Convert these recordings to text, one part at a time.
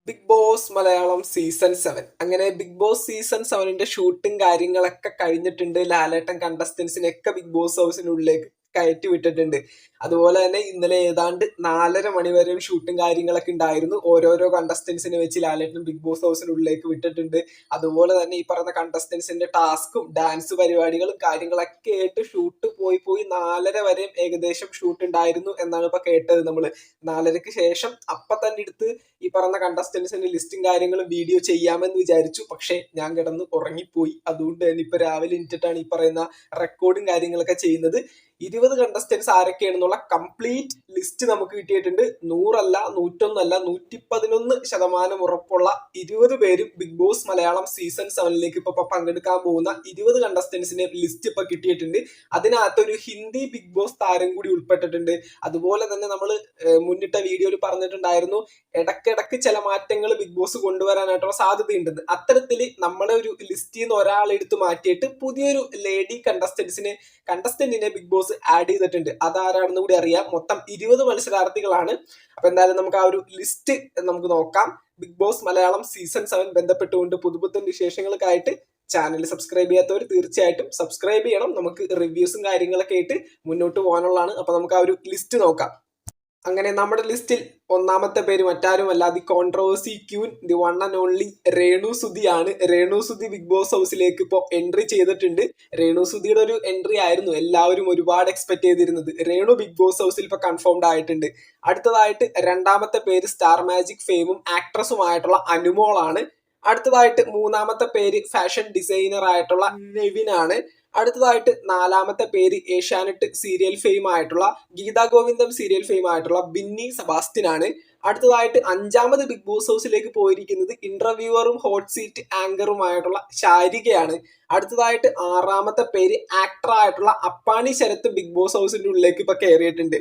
Big boss Malayalam season 7 അങ്ങനെ big boss season 7ന്റെ ഷൂട്ടും കാര്യങ്ങളൊക്കെ കഴിഞ്ഞിട്ടുണ്ട്. ലാലേട്ടൻ കണ്ടസ്റ്റൻസിനെയൊക്കെ ബിഗ് ബോസ് ഹൗസിനുള്ളിലേക്ക് കയറ്റി വിട്ടിട്ടുണ്ട്. അതുപോലെ തന്നെ ഇന്നലെ ഏതാണ്ട് 4:30 മണി വരെയും ഷൂട്ടും കാര്യങ്ങളൊക്കെ ഉണ്ടായിരുന്നു. ഓരോരോ കണ്ടസ്റ്റൻസിനെ വെച്ച് ലാലേട്ടൻ ബിഗ് ബോസ് ഹൗസിനുള്ളിലേക്ക് വിട്ടിട്ടുണ്ട്. അതുപോലെ തന്നെ ഈ പറയുന്ന കണ്ടസ്റ്റൻസിന്റെ ടാസ്കും ഡാൻസ് പരിപാടികളും കാര്യങ്ങളൊക്കെ ആയിട്ട് ഷൂട്ട് പോയി 4:30 വരെയും ഏകദേശം ഷൂട്ട് ഉണ്ടായിരുന്നു എന്നാണ് ഇപ്പൊ കേട്ടത്. നമ്മള് 4:30ക്ക് ശേഷം അപ്പൊ തന്നെ എടുത്ത് ഈ പറഞ്ഞ കണ്ടസ്റ്റൻസിന്റെ ലിസ്റ്റും കാര്യങ്ങളും വീഡിയോ ചെയ്യാമെന്ന് വിചാരിച്ചു. പക്ഷെ ഞാൻ കിടന്ന് ഉറങ്ങിപ്പോയി. അതുകൊണ്ട് തന്നെ ഇപ്പൊ രാവിലെ എണീറ്റിട്ടാണ് ഈ പറയുന്ന റെക്കോർഡും കാര്യങ്ങളൊക്കെ ചെയ്യുന്നത്. 20 കണ്ടസ്റ്റൻസ് ആരൊക്കെയാണെന്നുള്ള കംപ്ലീറ്റ് ലിസ്റ്റ് നമുക്ക് കിട്ടിയിട്ടുണ്ട്. 100 അല്ല, 101 അല്ല, 111% ഉറപ്പുള്ള 20 പേരും ബിഗ് ബോസ് മലയാളം സീസൺ 7ലേക്ക് ഇപ്പൊ പങ്കെടുക്കാൻ പോകുന്ന 20 കണ്ടസ്റ്റൻസിന്റെ ലിസ്റ്റ് ഇപ്പൊ കിട്ടിയിട്ടുണ്ട്. അതിനകത്ത് ഒരു ഹിന്ദി ബിഗ് ബോസ് താരം കൂടി ഉൾപ്പെട്ടിട്ടുണ്ട്. അതുപോലെ തന്നെ നമ്മൾ മുന്നിട്ട വീഡിയോയിൽ പറഞ്ഞിട്ടുണ്ടായിരുന്നു, ഇടയ്ക്കിടയ്ക്ക് ചില മാറ്റങ്ങൾ ബിഗ് ബോസ് കൊണ്ടുവരാനായിട്ടുള്ള സാധ്യതയുണ്ടെന്ന്. അത്തരത്തിൽ നമ്മളെ ഒരു ലിസ്റ്റിൽ നിന്ന് ഒരാളെ എടുത്ത് മാറ്റിയിട്ട് പുതിയൊരു ലേഡി കണ്ടസ്റ്റന്റിനെ ബിഗ് ബോസ് ആഡ് ചെയ്തിട്ടുണ്ട്. അതാരാണെന്ന് കൂടി അറിയാം. മൊത്തം 20 മത്സരാർത്ഥികളാണ്. അപ്പൊ എന്തായാലും നമുക്ക് ആ ഒരു ലിസ്റ്റ് നമുക്ക് നോക്കാം. ബിഗ് ബോസ് മലയാളം സീസൺ 7 ബന്ധപ്പെട്ടുകൊണ്ട് പുതുപുത്തൻ വിശേഷങ്ങൾക്കായിട്ട് ചാനൽ സബ്സ്ക്രൈബ് ചെയ്യാത്തവർ തീർച്ചയായിട്ടും സബ്സ്ക്രൈബ് ചെയ്യണം. നമുക്ക് റിവ്യൂസും കാര്യങ്ങളൊക്കെ ആയിട്ട് മുന്നോട്ട് പോകാനുള്ളതാണ്. അപ്പൊ നമുക്ക് ആ ഒരു ലിസ്റ്റ് നോക്കാം. അങ്ങനെ നമ്മുടെ ലിസ്റ്റിൽ ഒന്നാമത്തെ പേര് മറ്റാരുമല്ല, the controversy queen, the one and only Renu സുധിയാണ്. രേണു സുധി ബിഗ് ബോസ് ഹൗസിലേക്ക് ഇപ്പോൾ എൻട്രി ചെയ്തിട്ടുണ്ട്. രേണു സുധിയുടെ ഒരു എൻട്രി ആയിരുന്നു എല്ലാവരും ഒരുപാട് എക്സ്പെക്ട് ചെയ്തിരുന്നത്. രേണു ബിഗ് ബോസ് ഹൗസിൽ ഇപ്പോൾ കൺഫേംഡ് ആയിട്ടുണ്ട്. അടുത്തതായിട്ട് രണ്ടാമത്തെ പേര് സ്റ്റാർ മാജിക് ഫെയിമും ആക്ട്രസുമായിട്ടുള്ള അനുമോളാണ്. അടുത്തതായിട്ട് മൂന്നാമത്തെ പേര് ഫാഷൻ ഡിസൈനർ ആയിട്ടുള്ള നെവിനാണ്. അടുത്തതായിട്ട് നാലാമത്തെ പേര് ഏഷ്യാനെറ്റ് സീരിയൽ ഫെയിം ആയിട്ടുള്ള ഗീതാ ഗോവിന്ദം സീരിയൽ ഫെയിം ആയിട്ടുള്ള ബിന്നി സെബാസ്റ്റ്യൻ ആണ്. അടുത്തതായിട്ട് അഞ്ചാമത് ബിഗ് ബോസ് ഹൗസിലേക്ക് പോയിരിക്കുന്നത് ഇന്റർവ്യൂവറും ഹോട്ട് സീറ്റ് ആങ്കറുമായിട്ടുള്ള ശാരികയാണ്. അടുത്തതായിട്ട് ആറാമത്തെ പേര് ആക്ടർ ആയിട്ടുള്ള അപ്പാനി ശരത്ത് ബിഗ് ബോസ് ഹൗസിന്റെ ഉള്ളിലേക്ക് ഇപ്പൊ കയറിയിട്ടുണ്ട്.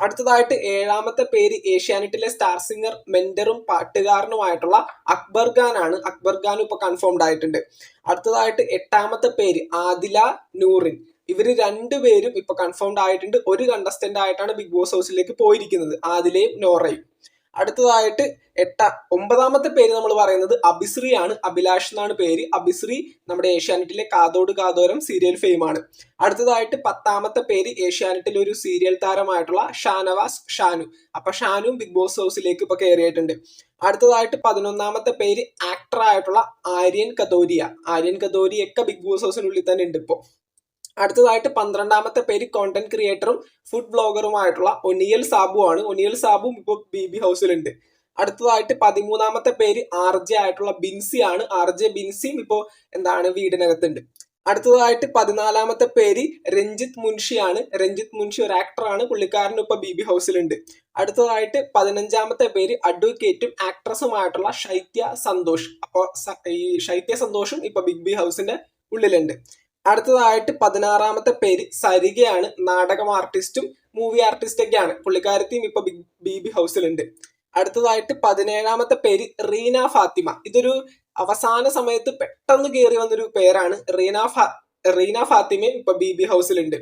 അടുത്തതായിട്ട് ഏഴാമത്തെ പേര് ഏഷ്യാനെറ്റിലെ സ്റ്റാർ സിംഗർ മെന്ററും പാട്ടുകാരനുമായിട്ടുള്ള അക്ബർ ഖാൻ ആണ്. അക്ബർ ഖാൻ ഇപ്പൊ കൺഫേംഡ് ആയിട്ടുണ്ട്. അടുത്തതായിട്ട് എട്ടാമത്തെ പേര് ആദില നൂറിൻ. ഇവര് രണ്ടുപേരും ഇപ്പൊ കൺഫേംഡ് ആയിട്ടുണ്ട്. ഒരു കണ്ടസ്റ്റന്റ് ആയിട്ടാണ് ബിഗ് ബോസ് ഹൗസിലേക്ക് പോയിരിക്കുന്നത്, ആദിലയും നോറയും. അടുത്തതായിട്ട് ഒമ്പതാമത്തെ പേര് നമ്മൾ പറയുന്നത് അഭിശ്രീ ആണ്. അഭിലാഷ് എന്നാണ് പേര്. അഭിശ്രീ നമ്മുടെ ഏഷ്യാനെറ്റിലെ കാതോട് കാതോരം സീരിയൽ ഫെയിം ആണ്. അടുത്തതായിട്ട് പത്താമത്തെ പേര് ഏഷ്യാനെറ്റിലെ ഒരു സീരിയൽ താരമായിട്ടുള്ള ഷാനവാസ് ഷാനു. അപ്പൊ ഷാനു ബിഗ് ബോസ് ഹൗസിലേക്ക് ഇപ്പൊ കയറിയിട്ടുണ്ട്. അടുത്തതായിട്ട് 11ാമത്തെ പേര് ആക്ടർ ആയിട്ടുള്ള ആര്യൻ കതോരിയ. ആര്യൻ കതോരിയൊക്കെ ബിഗ് ബോസ് ഹൗസിനുള്ളിൽ തന്നെ ഉണ്ട് ഇപ്പോ. അടുത്തതായിട്ട് 12ാമത്തെ പേര് കോണ്ടന്റ് ക്രിയേറ്ററും ഫുഡ് ബ്ലോഗറുമായിട്ടുള്ള ഒനിയൽ സാബു ആണ്. ഒനിയൽ സാബും ഇപ്പോൾ ബി ഹൗസിലുണ്ട്. അടുത്തതായിട്ട് 13ാമത്തെ പേര് ആർ ജെ ആയിട്ടുള്ള ബിൻസി ആണ്. ആർ ജെ ബിൻസിയും ഇപ്പോ വീടിനകത്തുണ്ട്. അടുത്തതായിട്ട് 14ാമത്തെ പേര് രഞ്ജിത്ത് മുൻഷിയാണ്. രഞ്ജിത്ത് മുൻഷി ഒരു ആക്ടറാണ്. പുള്ളിക്കാരനും ഇപ്പൊ ബി ഹൗസിലുണ്ട്. അടുത്തതായിട്ട് 15ാമത്തെ പേര് അഡ്വക്കേറ്റും ആക്ട്രസുമായിട്ടുള്ള ശൈത്യ സന്തോഷ്. അപ്പൊ ഈ ശൈത്യ സന്തോഷും ഇപ്പൊ ബി ഹൗസിന്റെ ഉള്ളിലുണ്ട്. അടുത്തതായിട്ട് 16ാമത്തെ പേര് സരികയാണ്. നാടകം ആർട്ടിസ്റ്റും മൂവി ആർട്ടിസ്റ്റ് ഒക്കെയാണ്. പുള്ളിക്കാരത്തെയും ഇപ്പൊ ബി ഹൗസിലുണ്ട്. അടുത്തതായിട്ട് 17ാമത്തെ പേര് റീന ഫാത്തിമ. ഇതൊരു അവസാന സമയത്ത് പെട്ടെന്ന് കയറി വന്നൊരു പേരാണ്. റീന ഫാത്തിമയും ഇപ്പൊ ബി ഹൗസിലുണ്ട്.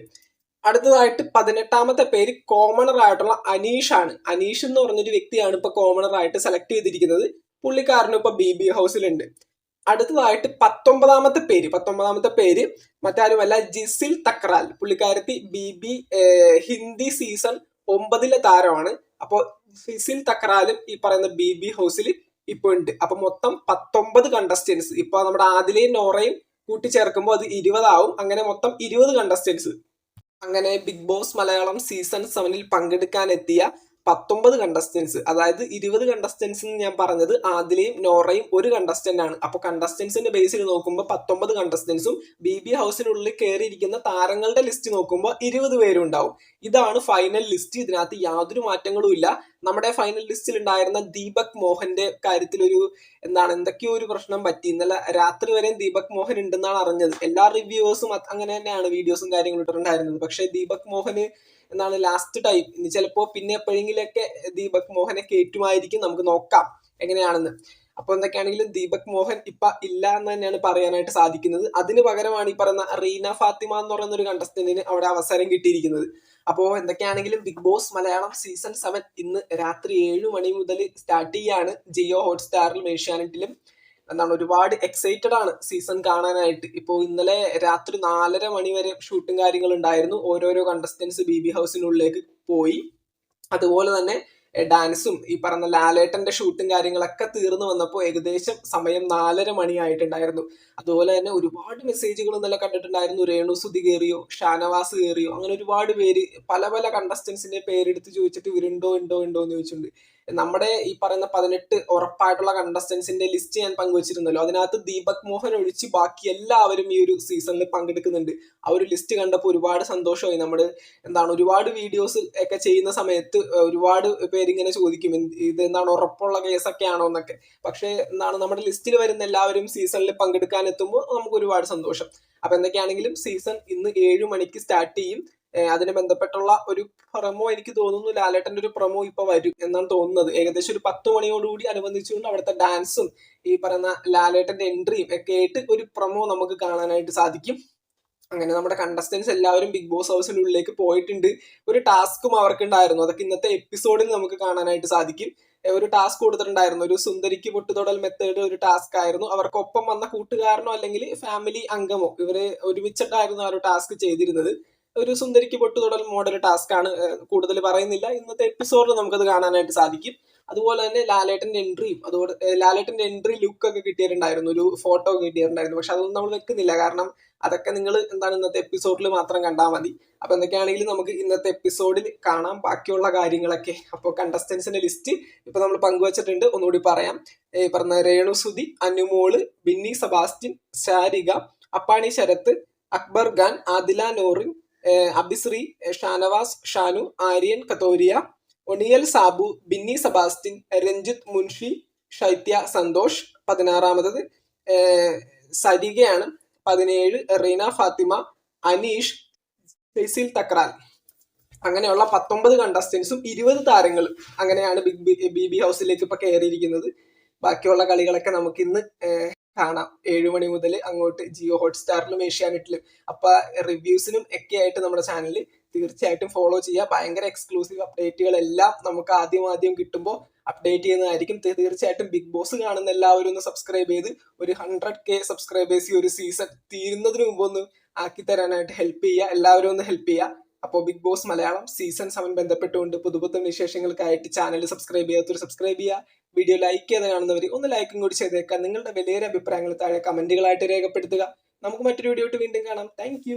അടുത്തതായിട്ട് 18ാമത്തെ പേര് കോമണർ ആയിട്ടുള്ള അനീഷ് ആണ്. അനീഷ് എന്ന് പറഞ്ഞൊരു വ്യക്തിയാണ് ഇപ്പൊ കോമണർ ആയിട്ട് സെലക്ട് ചെയ്തിരിക്കുന്നത്. പുള്ളിക്കാരനും ഇപ്പൊ ബി ഹൗസിലുണ്ട്. അടുത്തതായിട്ട് 19ാമത്തെ പേര് മറ്റാരുമല്ല, ജിസിൽ തക്രാൽ. പുള്ളിക്കാരത്തി ബി ഹിന്ദി സീസൺ 9 താരമാണ്. അപ്പോൾ ജിസിൽ തക്രാലും ഈ പറയുന്ന ബി ഹൗസിൽ ഇപ്പൊ ഉണ്ട്. അപ്പൊ മൊത്തം 19 കണ്ടസ്റ്റൻസ്. ഇപ്പൊ നമ്മുടെ ആദിലയും നോറയും കൂട്ടിച്ചേർക്കുമ്പോൾ അത് 20 ആവും. അങ്ങനെ മൊത്തം 20 കണ്ടസ്റ്റൻസ്. അങ്ങനെ ബിഗ് ബോസ് മലയാളം സീസൺ 7ൽ പങ്കെടുക്കാൻ എത്തിയ 19 കണ്ടസ്റ്റൻസ്, അതായത് 20 കണ്ടസ്റ്റൻസ് എന്ന് ഞാൻ പറഞ്ഞത് ആദിലയും നോറയും ഒരു കണ്ടസ്റ്റന്റ് ആണ്. അപ്പൊ കണ്ടസ്റ്റൻസിന്റെ ബേസിൽ നോക്കുമ്പോൾ 19 കണ്ടസ്റ്റൻസും ബി ഹൗസിനുള്ളിൽ കയറിയിരിക്കുന്ന താരങ്ങളുടെ ലിസ്റ്റ് നോക്കുമ്പോൾ 20 പേരും ഉണ്ടാവും. ഇതാണ് ഫൈനൽ ലിസ്റ്റ്. ഇതിനകത്ത് യാതൊരു മാറ്റങ്ങളും ഇല്ല. നമ്മുടെ ഫൈനൽ ലിസ്റ്റിൽ ഉണ്ടായിരുന്ന ദീപക് മോഹന്റെ കാര്യത്തിൽ എന്തൊക്കെയോ ഒരു പ്രശ്നം പറ്റി. ഇന്നലെ രാത്രി വരെയും ദീപക് മോഹൻ ഉണ്ടെന്നാണ് അറിഞ്ഞത്. എല്ലാ റിവ്യൂവേഴ്സും അങ്ങനെ തന്നെയാണ് വീഡിയോസും കാര്യങ്ങളും ഇട്ടിട്ടുണ്ടായിരുന്നത്. പക്ഷെ ദീപക് മോഹന് ലാസ്റ്റ് ടൈം, ഇനി ചിലപ്പോ പിന്നെ എപ്പോഴെങ്കിലൊക്കെ ദീപക് മോഹനെ കയറ്റുമായിരിക്കും. നമുക്ക് നോക്കാം എങ്ങനെയാണെന്ന്. അപ്പൊ എന്തൊക്കെയാണെങ്കിലും ദീപക് മോഹൻ ഇപ്പൊ ഇല്ല എന്ന് തന്നെയാണ് പറയാനായിട്ട് സാധിക്കുന്നത്. അതിന് പകരമാണ് ഈ പറയുന്ന റീന ഫാത്തിമ എന്ന് പറയുന്ന ഒരു കണ്ടസ്റ്റന്റിന് അവിടെ അവസരം കിട്ടിയിരിക്കുന്നത്. അപ്പോൾ എന്തൊക്കെയാണെങ്കിലും ബിഗ് ബോസ് മലയാളം സീസൺ 7 ഇന്ന് രാത്രി 7 മണി മുതൽ സ്റ്റാർട്ട് ചെയ്യാണ്. ജിയോ ഹോട്ട്സ്റ്റാറിലും ഏഷ്യാനെറ്റിലും. ഒരുപാട് എക്സൈറ്റഡ് ആണ് സീസൺ കാണാനായിട്ട്. ഇപ്പോൾ ഇന്നലെ രാത്രി 4:30 മണി വരെ ഷൂട്ടും കാര്യങ്ങളും ഉണ്ടായിരുന്നു. ഓരോരോ കണ്ടസ്റ്റൻസ് BB ഹൗസിനുള്ളിലേക്ക് പോയി. അതുപോലെ തന്നെ ഡാൻസും ഈ പറഞ്ഞ ലാലേട്ടന്റെ ഷൂട്ടും കാര്യങ്ങളൊക്കെ തീർന്നു വന്നപ്പോൾ ഏകദേശം സമയം 4:30 മണിയായിട്ടുണ്ടായിരുന്നു. അതുപോലെ തന്നെ ഒരുപാട് മെസ്സേജുകൾ ഇന്നലെ കണ്ടിട്ടുണ്ടായിരുന്നു. രേണു സുധി കയറിയോ, ഷാനവാസ് കയറിയോ, അങ്ങനെ ഒരുപാട് പേര് പല പല കണ്ടസ്റ്റൻസിന്റെ പേരെടുത്ത് ചോദിച്ചിട്ട് ഇവരുണ്ടോ ഉണ്ടോ ഉണ്ടോ എന്ന് ചോദിച്ചിട്ടുണ്ട്. നമ്മുടെ ഈ പറയുന്ന 18 ഉറപ്പായിട്ടുള്ള കണ്ടസ്റ്റൻസിന്റെ ലിസ്റ്റ് ഞാൻ പങ്കുവച്ചിരുന്നല്ലോ. അതിനകത്ത് ദീപക് മോഹൻ ഒഴിച്ച് ബാക്കി എല്ലാവരും ഈ ഒരു സീസണിൽ പങ്കെടുക്കുന്നുണ്ട്. ആ ഒരു ലിസ്റ്റ് കണ്ടപ്പോൾ ഒരുപാട് സന്തോഷമായി. ഒരുപാട് വീഡിയോസ് ഒക്കെ ചെയ്യുന്ന സമയത്ത് ഒരുപാട് പേരിങ്ങനെ ചോദിക്കും ഇത് ഉറപ്പുള്ള കേസൊക്കെ ആണോ എന്നൊക്കെ. പക്ഷെ നമ്മുടെ ലിസ്റ്റിൽ വരുന്ന എല്ലാവരും സീസണിൽ പങ്കെടുക്കാൻ എത്തുമ്പോൾ നമുക്ക് ഒരുപാട് സന്തോഷം. അപ്പൊ എന്തൊക്കെയാണെങ്കിലും സീസൺ ഇന്ന് 7 മണിക്ക് സ്റ്റാർട്ട് ചെയ്യും. അതിന് ബന്ധപ്പെട്ടുള്ള ഒരു പ്രൊമോ എനിക്ക് തോന്നുന്നു ലാലേട്ടന്റെ ഒരു പ്രൊമോ ഇപ്പൊ വരും എന്നാണ് തോന്നുന്നത്. ഏകദേശം ഒരു 10 മണിയോടുകൂടി അനുബന്ധിച്ചുകൊണ്ട് അവിടുത്തെ ഡാൻസും ഈ പറയുന്ന ലാലേട്ടന്റെ എൻട്രിയും ഒക്കെ ആയിട്ട് ഒരു പ്രൊമോ നമുക്ക് കാണാനായിട്ട് സാധിക്കും. അങ്ങനെ നമ്മുടെ കണ്ടസ്റ്റൻസ് എല്ലാവരും ബിഗ് ബോസ് ഹൗസിനുള്ളിലേക്ക് പോയിട്ടുണ്ട്. ഒരു ടാസ്കും അവർക്കുണ്ടായിരുന്നു. അതൊക്കെ ഇന്നത്തെ എപ്പിസോഡിൽ നമുക്ക് കാണാനായിട്ട് സാധിക്കും. ഒരു ടാസ്ക് കൊടുത്തിട്ടുണ്ടായിരുന്നു. ഒരു സുന്ദരിക്ക് പൊട്ടുതൊടൽ മെത്തേഡ് ഒരു ടാസ്ക് ആയിരുന്നു. അവർക്കൊപ്പം വന്ന കൂട്ടുകാരനോ അല്ലെങ്കിൽ ഫാമിലി അംഗമോ ഇവര് ഒരുമിച്ചിട്ടായിരുന്നു ആ ഒരു ടാസ്ക് ചെയ്തിരുന്നത്. ഒരു സുന്ദരിക്ക് പൊട്ടുതൊടൽ മോഡൽ ടാസ്ക് ആണ്. കൂടുതൽ പറയുന്നില്ല. ഇന്നത്തെ എപ്പിസോഡിൽ നമുക്കത് കാണാനായിട്ട് സാധിക്കും. അതുപോലെ തന്നെ ലാലേട്ടന്റെ എൻട്രിയും അതുപോലെ ലാലേട്ടന്റെ എൻട്രി ലുക്ക് ഒക്കെ കിട്ടിയിട്ടുണ്ടായിരുന്നു. ഒരു ഫോട്ടോ കിട്ടിയിട്ടുണ്ടായിരുന്നു. പക്ഷെ അതൊന്നും നമ്മൾ വെക്കുന്നില്ല. കാരണം അതൊക്കെ നിങ്ങൾ ഇന്നത്തെ എപ്പിസോഡിൽ മാത്രം കണ്ടാൽ മതി. അപ്പൊ എന്തൊക്കെയാണെങ്കിലും നമുക്ക് ഇന്നത്തെ എപ്പിസോഡിൽ കാണാം ബാക്കിയുള്ള കാര്യങ്ങളൊക്കെ. അപ്പോൾ കണ്ടസ്റ്റൻസിന്റെ ലിസ്റ്റ് ഇപ്പൊ നമ്മൾ പങ്കുവച്ചിട്ടുണ്ട്. ഒന്നുകൂടി പറയാം. പറഞ്ഞ രേണു സുധി, അനുമോള്, ബിന്നി സെബാസ്റ്റ്യൻ, ശാരിക, അപ്പാണി ശരത്ത്, അക്ബർ ഖാൻ, ആദില നോറിൻ, അബിശ്രീ, ഷാനവാസ്, ഷാനു, ആര്യൻ കത്തോരിയ, ഒണിയൽ സാബു, ബിന്നി സെബാസ്റ്റ്യൻ, രഞ്ജിത്ത് മുൻഷി, ശൈത്യ സന്തോഷ് 16-മത്, സരികയാണ് 17, റീന ഫാത്തിമ, അനീഷ്, ഫെസിൽ തക്രാൽ. അങ്ങനെയുള്ള 19 കണ്ടസ്റ്റൻസും 20 താരങ്ങളും അങ്ങനെയാണ് BB ഹൗസിലേക്ക് ഇപ്പൊ കയറിയിരിക്കുന്നത്. ബാക്കിയുള്ള കളികളൊക്കെ നമുക്ക് ഇന്ന് കാണാം 7 മണി മുതൽ അങ്ങോട്ട് ജിയോ ഹോട്ട്സ്റ്റാറിലും ഏഷ്യാനെറ്റിലും. അപ്പൊ റിവ്യൂസിനും ഒക്കെ ആയിട്ട് നമ്മുടെ ചാനൽ തീർച്ചയായിട്ടും ഫോളോ ചെയ്യുക. ഭയങ്കര എക്സ്ക്ലൂസീവ് അപ്ഡേറ്റുകളെല്ലാം നമുക്ക് ആദ്യം കിട്ടുമ്പോൾ അപ്ഡേറ്റ് ചെയ്യുന്നതായിരിക്കും. തീർച്ചയായിട്ടും ബിഗ് ബോസ് കാണുന്ന എല്ലാവരും ഒന്ന് സബ്സ്ക്രൈബ് ചെയ്ത് ഒരു 100K സബ്സ്ക്രൈബേഴ്സ് ഈ ഒരു സീസൺ തീരുന്നതിന് മുമ്പ് ഒന്ന് ആക്കി തരാനായിട്ട് ഹെൽപ്പ് ചെയ്യുക. എല്ലാവരും ഒന്ന് ഹെൽപ്പ് ചെയ്യുക. അപ്പോൾ ബിഗ് ബോസ് മലയാളം സീസൺ 7 ബന്ധപ്പെട്ടുകൊണ്ട് പുതുപുത്തൻ വിശേഷങ്ങൾക്കായിട്ട് ചാനൽ സബ്സ്ക്രൈബ് ചെയ്യാത്തവർ സബ്സ്ക്രൈബ് ചെയ്യുക. വീഡിയോ ലൈക്ക് ചെയ്ത് കാണുന്നവർ ഒന്ന് ലൈക്കും കൂടി ചെയ്തേക്കാം. നിങ്ങളുടെ വലിയ അഭിപ്രായങ്ങൾ താഴെ കമന്റുകളായിട്ട് രേഖപ്പെടുത്തുക. നമുക്ക് മറ്റൊരു വീഡിയോ ആയിട്ട് വീണ്ടും കാണാം. താങ്ക്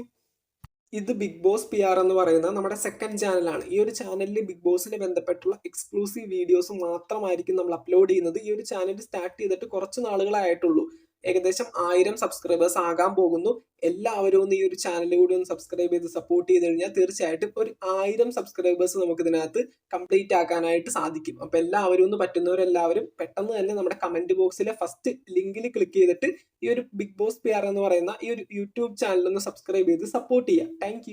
ഇത് ബിഗ് ബോസ് PR എന്ന് പറയുന്ന നമ്മുടെ സെക്കൻഡ് ചാനലാണ്. ഈ ഒരു ചാനലിൽ ബിഗ് ബോസിനെ ബന്ധപ്പെട്ടുള്ള എക്സ്ക്ലൂസീവ് വീഡിയോസ് മാത്രമായിരിക്കും നമ്മൾ അപ്ലോഡ് ചെയ്യുന്നത്. ഈ ഒരു ചാനൽ സ്റ്റാർട്ട് ചെയ്തിട്ട് കുറച്ച് നാളുകളായിട്ടുള്ളൂ. ഏകദേശം 1000 സബ്സ്ക്രൈബേഴ്സ് ആകാൻ പോകുന്നു. എല്ലാവരും ഒന്ന് ഈ ഒരു ചാനലിൽ കൂടി ഒന്ന് സബ്സ്ക്രൈബ് ചെയ്ത് സപ്പോർട്ട് ചെയ്ത് കഴിഞ്ഞാൽ തീർച്ചയായിട്ടും ഒരു 1000 സബ്സ്ക്രൈബേഴ്സ് നമുക്ക് ഇതിനകത്ത് കംപ്ലീറ്റ് ആക്കാനായിട്ട് സാധിക്കും. അപ്പൊ എല്ലാവരും ഒന്ന് പറ്റുന്നവരെല്ലാവരും പെട്ടെന്ന് തന്നെ നമ്മുടെ കമന്റ് ബോക്സിലെ ഫസ്റ്റ് ലിങ്കിൽ ക്ലിക്ക് ചെയ്തിട്ട് ഈ ഒരു ബിഗ് ബോസ് PR എന്ന് പറയുന്ന ഈ ഒരു യൂട്യൂബ് ചാനൽ ഒന്ന് സബ്സ്ക്രൈബ് ചെയ്ത് സപ്പോർട്ട് ചെയ്യുക. താങ്ക്